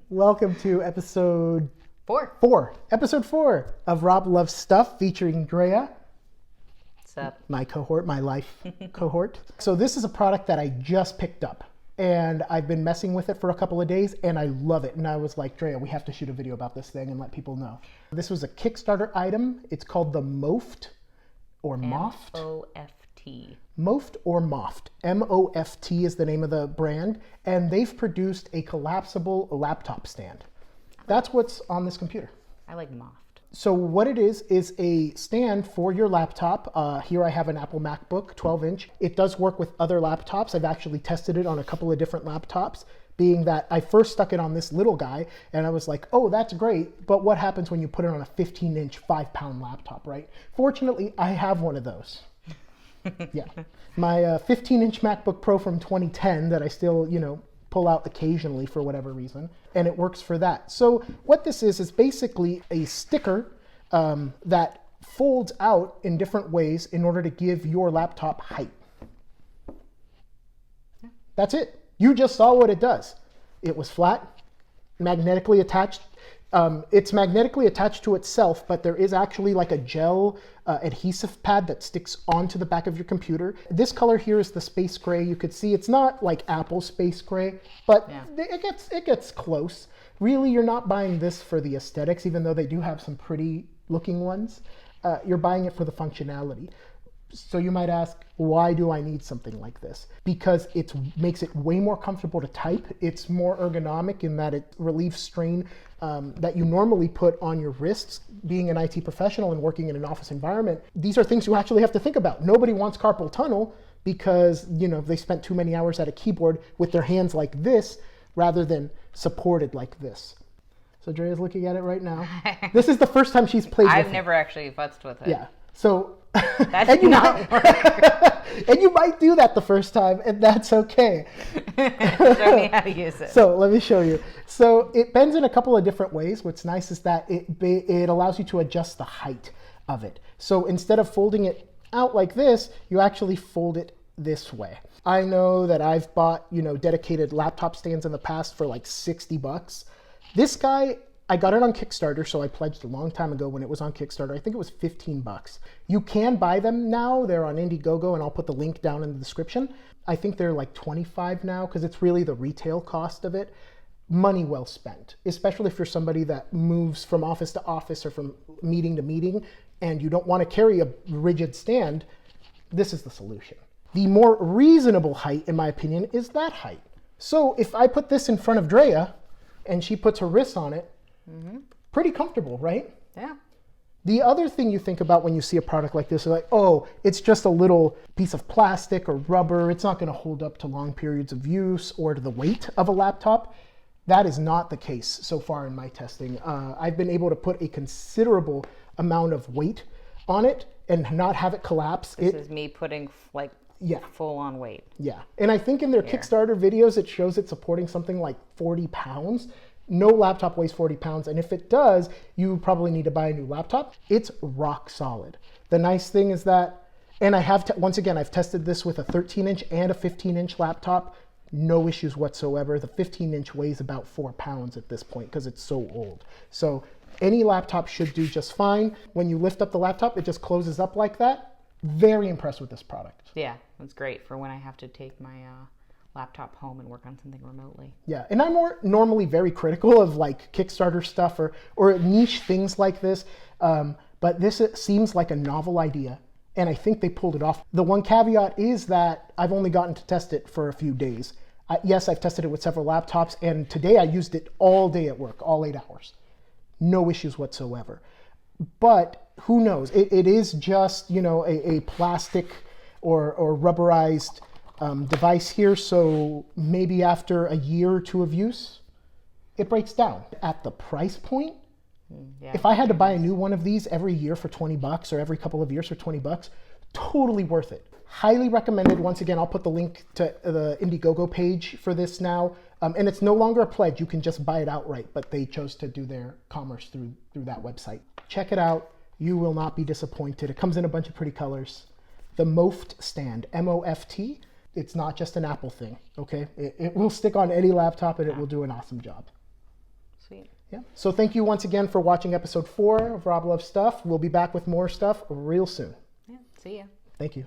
Welcome to episode Four. Episode 4 of Rob Loves Stuff featuring Drea, What's up? my cohort, my life cohort. So this is a product that I just picked up and I've been messing with it for a couple of days and I love it. And I was like, Drea, we have to shoot a video about this thing and let people know. This was a Kickstarter item. It's called the MOFT or MOFT. MOFT. MOFT or MOFT. MOFT is the name of the brand, and they've produced a collapsible laptop stand. That's what's on this computer. I like MOFT. So what it is a stand for your laptop. Here I have an Apple MacBook, 12-inch. It does work with other laptops. I've actually tested it on a couple of different laptops, being that I first stuck it on this little guy, and I was like, oh, that's great, but what happens when you put it on a 15-inch, 5-pound laptop, right? Fortunately, I have one of those. Yeah, my 15-inch MacBook Pro from 2010 that I still, pull out occasionally for whatever reason, and it works for that. So what this is basically a sticker that folds out in different ways in order to give your laptop height. That's it. You just saw what it does. It was flat, magnetically attached. It's magnetically attached to itself, but there is actually like a gel adhesive pad that sticks onto the back of your computer. This color here is the space gray. You could see it's not like Apple space gray, but it gets close. Really, you're not buying this for the aesthetics, even though they do have some pretty looking ones. You're buying it for the functionality. So you might ask, why do I need something like this? Because it makes it way more comfortable to type. It's more ergonomic in that it relieves strain that you normally put on your wrists. Being an IT professional and working in an office environment, these are things you actually have to think about. Nobody wants carpal tunnel because they spent too many hours at a keyboard with their hands like this rather than supported like this. So Drea's looking at it right now. This is the first time she's played with it. I've never actually futzed with it. Yeah. So That's not work. and you might do that the first time, and that's okay. Show me how to use it. So let me show you. So it bends in a couple of different ways. What's nice is that it allows you to adjust the height of it. So instead of folding it out like this, you actually fold it this way. I know that I've bought, dedicated laptop stands in the past for like $60. This guy, I got it on Kickstarter, so I pledged a long time ago when it was on Kickstarter. I think it was $15. You can buy them now. They're on Indiegogo, and I'll put the link down in the description. I think they're like $25 now because it's really the retail cost of it. Money well spent, especially if you're somebody that moves from office to office or from meeting to meeting, and you don't want to carry a rigid stand. This is the solution. The more reasonable height, in my opinion, is that height. So if I put this in front of Drea, and she puts her wrists on it, pretty comfortable, right? Yeah. The other thing you think about when you see a product like this is like, oh, it's just a little piece of plastic or rubber. It's not going to hold up to long periods of use or to the weight of a laptop. That is not the case so far in my testing. I've been able to put a considerable amount of weight on it and not have it collapse. This is me putting full on weight. Yeah. And I think in their Kickstarter videos, it shows it supporting something like 40 pounds. No laptop weighs 40 pounds, and if it does, you probably need to buy a new laptop. It's rock solid. The nice thing is that, and I have, once again, I've tested this with a 13-inch and a 15-inch laptop. No issues whatsoever. The 15-inch weighs about 4 pounds at this point because it's so old. So any laptop should do just fine. When you lift up the laptop, it just closes up like that. Very impressed with this product. Yeah, that's great for when I have to take my laptop home and work on something remotely. Yeah, and I'm normally very critical of like Kickstarter stuff or niche things like this, but this seems like a novel idea, and I think they pulled it off. The one caveat is that I've only gotten to test it for a few days. Yes, I've tested it with several laptops, and today I used it all day at work, all 8 hours. No issues whatsoever. But who knows? It is just, a plastic or rubberized device here, so maybe after a year or two of use, it breaks down. At the price point, if I had to buy a new one of these every year for $20 or every couple of years for $20, totally worth it. Highly recommended. Once again, I'll put the link to the Indiegogo page for this now. And it's no longer a pledge. You can just buy it outright, but they chose to do their commerce through that website. Check it out. You will not be disappointed. It comes in a bunch of pretty colors. The MOFT stand, MOFT. It's not just an Apple thing, okay? It will stick on any laptop and it will do an awesome job. Sweet. Yeah. So thank you once again for watching episode 4 of Rob Loves Stuff. We'll be back with more stuff real soon. Yeah. See ya. Thank you.